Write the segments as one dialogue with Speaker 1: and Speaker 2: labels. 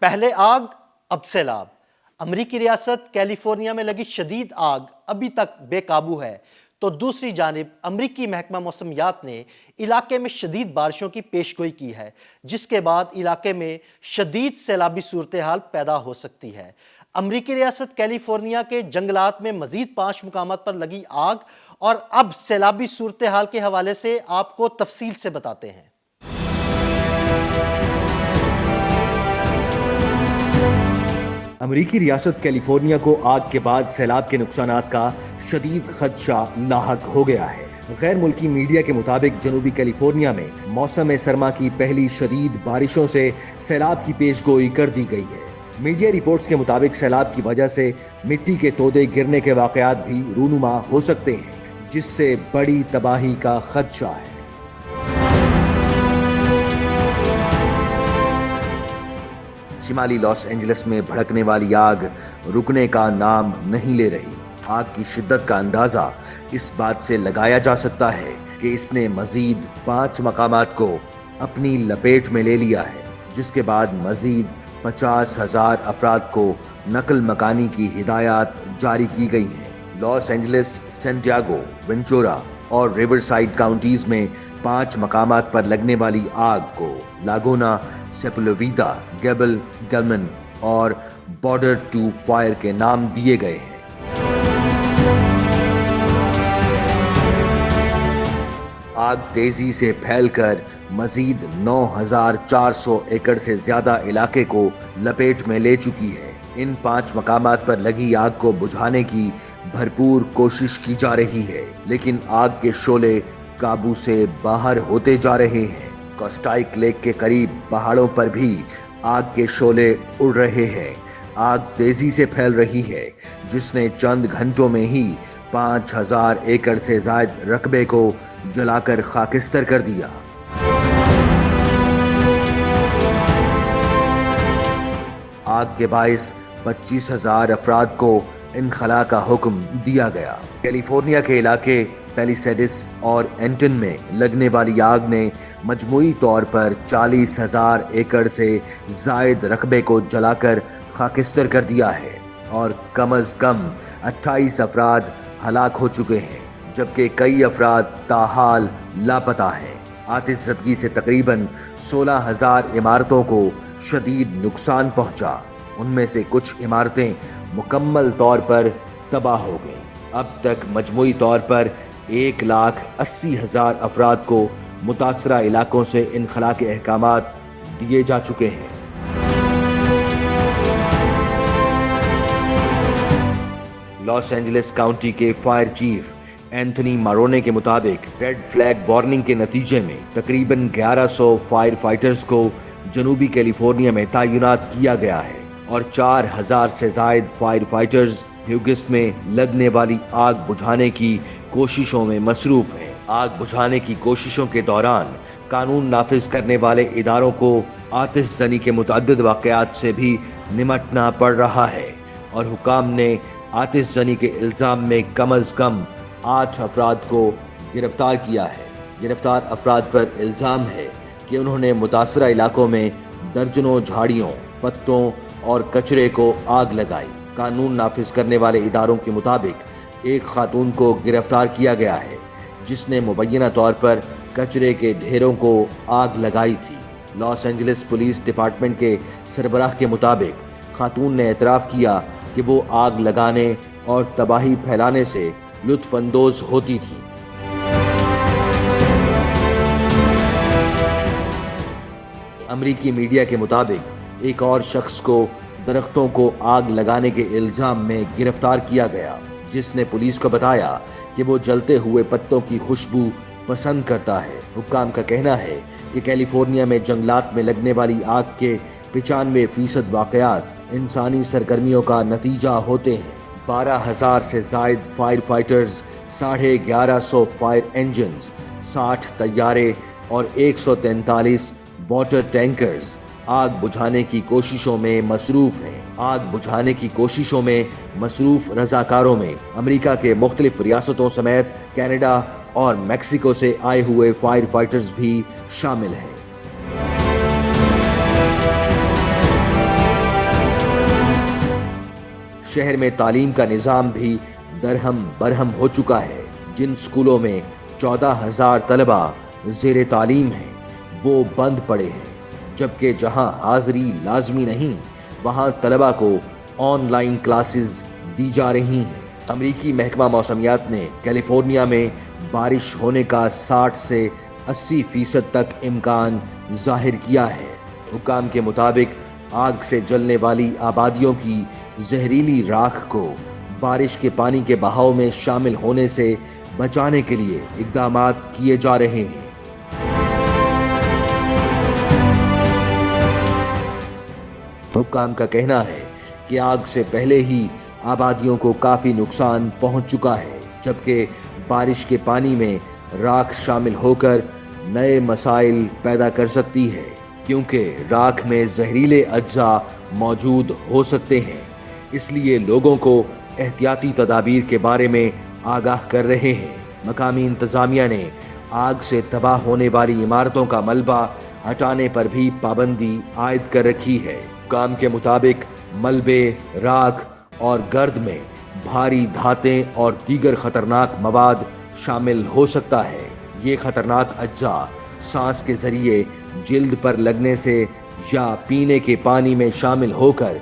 Speaker 1: پہلے آگ اب سیلاب۔ امریکی ریاست کیلیفورنیا میں لگی شدید آگ ابھی تک بے قابو ہے، تو دوسری جانب امریکی محکمہ موسمیات نے علاقے میں شدید بارشوں کی پیشگوئی کی ہے، جس کے بعد علاقے میں شدید سیلابی صورتحال پیدا ہو سکتی ہے۔ امریکی ریاست کیلیفورنیا کے جنگلات میں مزید 5 مقامات پر لگی آگ، اور اب سیلابی صورتحال کے حوالے سے آپ کو تفصیل سے بتاتے ہیں۔
Speaker 2: امریکی ریاست کیلیفورنیا کو آگ کے بعد سیلاب کے نقصانات کا شدید خدشہ لاحق ہو گیا ہے۔ غیر ملکی میڈیا کے مطابق جنوبی کیلیفورنیا میں موسم سرما کی پہلی شدید بارشوں سے سیلاب کی پیشگوئی کر دی گئی ہے۔ میڈیا رپورٹس کے مطابق سیلاب کی وجہ سے مٹی کے تودے گرنے کے واقعات بھی رونما ہو سکتے ہیں، جس سے بڑی تباہی کا خدشہ ہے۔ شمالی لاس اینجلس میں بھڑکنے والی آگ رکنے کا نام نہیں لے رہی۔ آگ کی شدت کا اندازہ اس بات سے لگایا جا سکتا ہے کہ اس نے مزید 5 مقامات کو اپنی لپیٹ میں لے لیا ہے، جس کے بعد مزید 50,000 افراد کو نقل مکانی کی ہدایات جاری کی گئی ہیں۔ لاس اینجلس، سینٹیاگو، ونچورا اور ریور سائیڈ کاؤنٹیز میں 5 مقامات پر لگنے والی آگ کو لاگونا، سیپولویدا، گیبل، گلمن اور بارڈر ٹو فائر کے نام دیے گئے ہیں۔ آگ تیزی سے پھیل کر مزید 9,400 ایکڑ سے زیادہ علاقے کو لپیٹ میں لے چکی ہے۔ ان 5 مقامات پر لگی آگ کو بجھانے کی بھرپور کوشش کی جا رہی ہے، لیکن آگ کے شعلے قابو سے باہر ہوتے جا رہے ہیں۔ کوسٹائک لیک کے قریب پہاڑوں پر بھی آگ کے شعلے اڑ رہے ہیں۔ آگ تیزی سے پھیل رہی ہے، جس نے چند گھنٹوں میں ہی 5,000 ایکڑ سے زائد رقبے کو جلا کر خاکستر کر دیا۔ آگ کے باعث 25,000 افراد کو انخلاء کا حکم دیا گیا۔ کیلیفورنیا کے علاقے پیلیسیڈس اور اینٹن میں لگنے والی آگ نے مجموعی طور پر 40,000 ایکڑ سے زائد رقبے کو جلا کر خاکستر کر دیا ہے، اور کم از کم 28 افراد ہلاک ہو چکے ہیں، جبکہ کئی افراد تاحال لاپتہ ہیں۔ آتش زدگی سے تقریباً 16,000 عمارتوں کو شدید نقصان پہنچا۔ ان میں سے کچھ عمارتیں مکمل طور پر تباہ ہو گئیں۔ اب تک مجموعی طور پر 1,80,000 افراد کو متاثرہ علاقوں سے انخلاء کے احکامات دیے جا چکے ہیں۔ لاس اینجلس کاؤنٹی کے فائر چیف اینتھنی مارونے کے مطابق ریڈ فلیگ وارننگ کے نتیجے میں تقریباً 1100 فائر فائٹرز کو جنوبی کیلیفورنیا میں تعینات کیا گیا ہے، اور 4,000 سے زائد فائر فائٹرز ہیوگس میں لگنے والی آگ بجھانے کی کوششوں میں مصروف ہیں۔ آگ بجھانے کی کوششوں کے دوران قانون نافذ کرنے والے اداروں کو آتش زنی کے متعدد واقعات سے بھی نمٹنا پڑ رہا ہے، اور حکام نے آتش زنی کے الزام میں کم از کم 8 افراد کو گرفتار کیا ہے۔ گرفتار افراد پر الزام ہے کہ انہوں نے متاثرہ علاقوں میں درجنوں جھاڑیوں، پتوں اور کچرے کو آگ لگائی۔ قانون نافذ کرنے والے اداروں کے مطابق ایک خاتون کو گرفتار کیا گیا ہے، جس نے مبینہ طور پر کچرے کے ڈھیروں کو آگ لگائی تھی۔ لاس اینجلس پولیس ڈپارٹمنٹ کے سربراہ کے مطابق خاتون نے اعتراف کیا کہ وہ آگ لگانے اور تباہی پھیلانے سے لطف اندوز ہوتی تھی۔ امریکی میڈیا کے مطابق ایک اور شخص کو درختوں کو آگ لگانے کے الزام میں گرفتار کیا گیا، جس نے پولیس کو بتایا کہ وہ جلتے ہوئے پتوں کی خوشبو پسند کرتا ہے۔ حکام کا کہنا ہے کہ کیلیفورنیا میں جنگلات میں لگنے والی آگ کے 95% واقعات انسانی سرگرمیوں کا نتیجہ ہوتے ہیں۔ 12,000 سے زائد فائر فائٹرز، 1150 فائر انجنز، 60 طیارے اور 143 واٹر ٹینکرز آگ بجھانے کی کوششوں میں مصروف ہیں۔ آگ بجھانے کی کوششوں میں مصروف رضاکاروں میں امریکہ کے مختلف ریاستوں سمیت کینیڈا اور میکسیکو سے آئے ہوئے فائر فائٹرز بھی شامل ہیں۔ شہر میں تعلیم کا نظام بھی درہم برہم ہو چکا ہے۔ جن سکولوں میں 14,000 طلبہ زیر تعلیم ہیں وہ بند پڑے ہیں، جبکہ جہاں حاضری لازمی نہیں وہاں طلبہ کو آن لائن کلاسز دی جا رہی ہیں۔ امریکی محکمہ موسمیات نے کیلیفورنیا میں بارش ہونے کا 60 سے 80% تک امکان ظاہر کیا ہے۔ حکام کے مطابق آگ سے جلنے والی آبادیوں کی زہریلی راکھ کو بارش کے پانی کے بہاؤ میں شامل ہونے سے بچانے کے لیے اقدامات کیے جا رہے ہیں۔ حکام کا کہنا ہے کہ آگ سے پہلے ہی آبادیوں کو کافی نقصان پہنچ چکا ہے، جبکہ بارش کے پانی میں راکھ شامل ہو کر نئے مسائل پیدا کر سکتی ہے، کیونکہ راکھ میں زہریلے اجزاء موجود ہو سکتے ہیں۔ اس لیے لوگوں کو احتیاطی تدابیر کے بارے میں آگاہ کر رہے ہیں۔ مقامی انتظامیہ نے آگ سے تباہ ہونے والی عمارتوں کا ملبہ ہٹانے پر بھی پابندی عائد کر رکھی ہے۔ حکام کے مطابق ملبے، راکھ اور گرد میں بھاری دھاتیں اور دیگر خطرناک مواد شامل ہو سکتا ہے۔ یہ خطرناک اجزاء سانس کے ذریعے جلد پر لگنے سے یا پینے کے پانی میں شامل ہو کر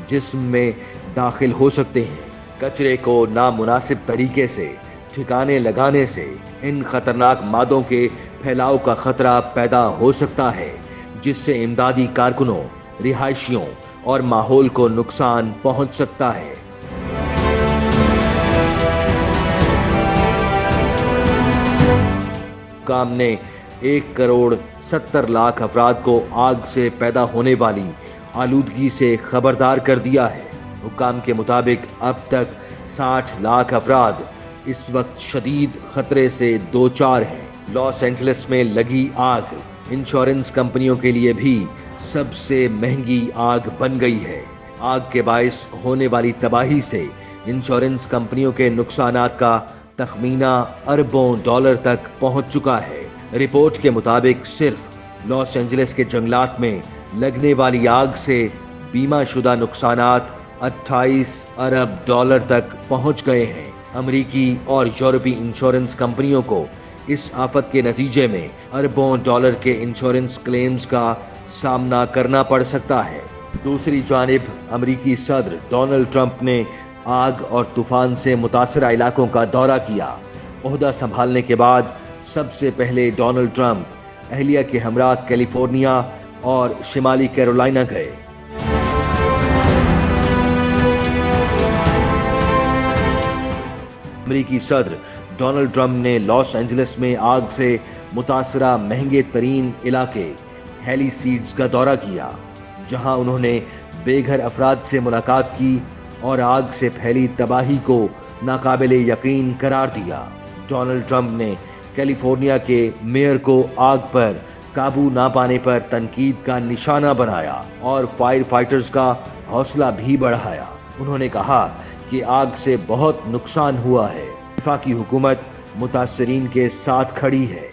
Speaker 2: جسم میں داخل ہو سکتے ہیں۔ کچرے کو نامناسب طریقے سے ٹھکانے لگانے سے ان خطرناک مادوں کے پھیلاؤ کا خطرہ پیدا ہو سکتا ہے، جس سے امدادی کارکنوں، رہائشیوں اور ماحول کو نقصان پہنچ سکتا ہے۔ حکام نے 1,70,00,000 افراد کو آگ سے پیدا ہونے والی آلودگی سے خبردار کر دیا ہے۔ حکام کے مطابق اب تک 60 لاکھ افراد اس وقت شدید خطرے سے دوچار ہیں۔ لاس اینجلس میں لگی آگ انشورنس کمپنیوں کے لیے بھی سب سے مہنگی آگ بن گئی ہے۔ آگ کے باعث ہونے والی تباہی سے انشورنس کمپنیوں کے نقصانات کا تخمینہ اربوں ڈالر تک پہنچ چکا ہے۔ رپورٹ کے مطابق صرف لاس اینجلس کے جنگلات میں لگنے والی آگ سے بیمہ شدہ نقصانات 28 ارب ڈالر تک پہنچ گئے ہیں۔ امریکی اور یورپی انشورنس کمپنیوں کو اس آفت کے نتیجے میں اربوں ڈالر کے انشورنس کلیمز کا سامنا کرنا پڑ سکتا ہے۔ دوسری جانب امریکی صدر ڈونلڈ ٹرمپ نے آگ اور طوفان سے متاثرہ علاقوں کا دورہ کیا۔ عہدہ سنبھالنے کے بعد سب سے پہلے ڈونلڈ ٹرمپ اہلیہ کے ہمراہ کیلیفورنیا اور شمالی کیرولائنا گئے۔ امریکی صدر ڈونلڈ ٹرمپ نے لاس اینجلس میں آگ سے متاثرہ مہنگے ترین علاقے ہیلی سیڈز کا دورہ کیا، جہاں انہوں نے بے گھر افراد سے ملاقات کی اور آگ سے پھیلی تباہی کو ناقابل یقین قرار دیا۔ ڈونلڈ ٹرمپ نے کیلیفورنیا کے میئر کو آگ پر قابو نہ پانے پر تنقید کا نشانہ بنایا اور فائر فائٹرز کا حوصلہ بھی بڑھایا۔ انہوں نے کہا کہ آگ سے بہت نقصان ہوا ہے۔ وفاقی حکومت متاثرین کے ساتھ کھڑی ہے۔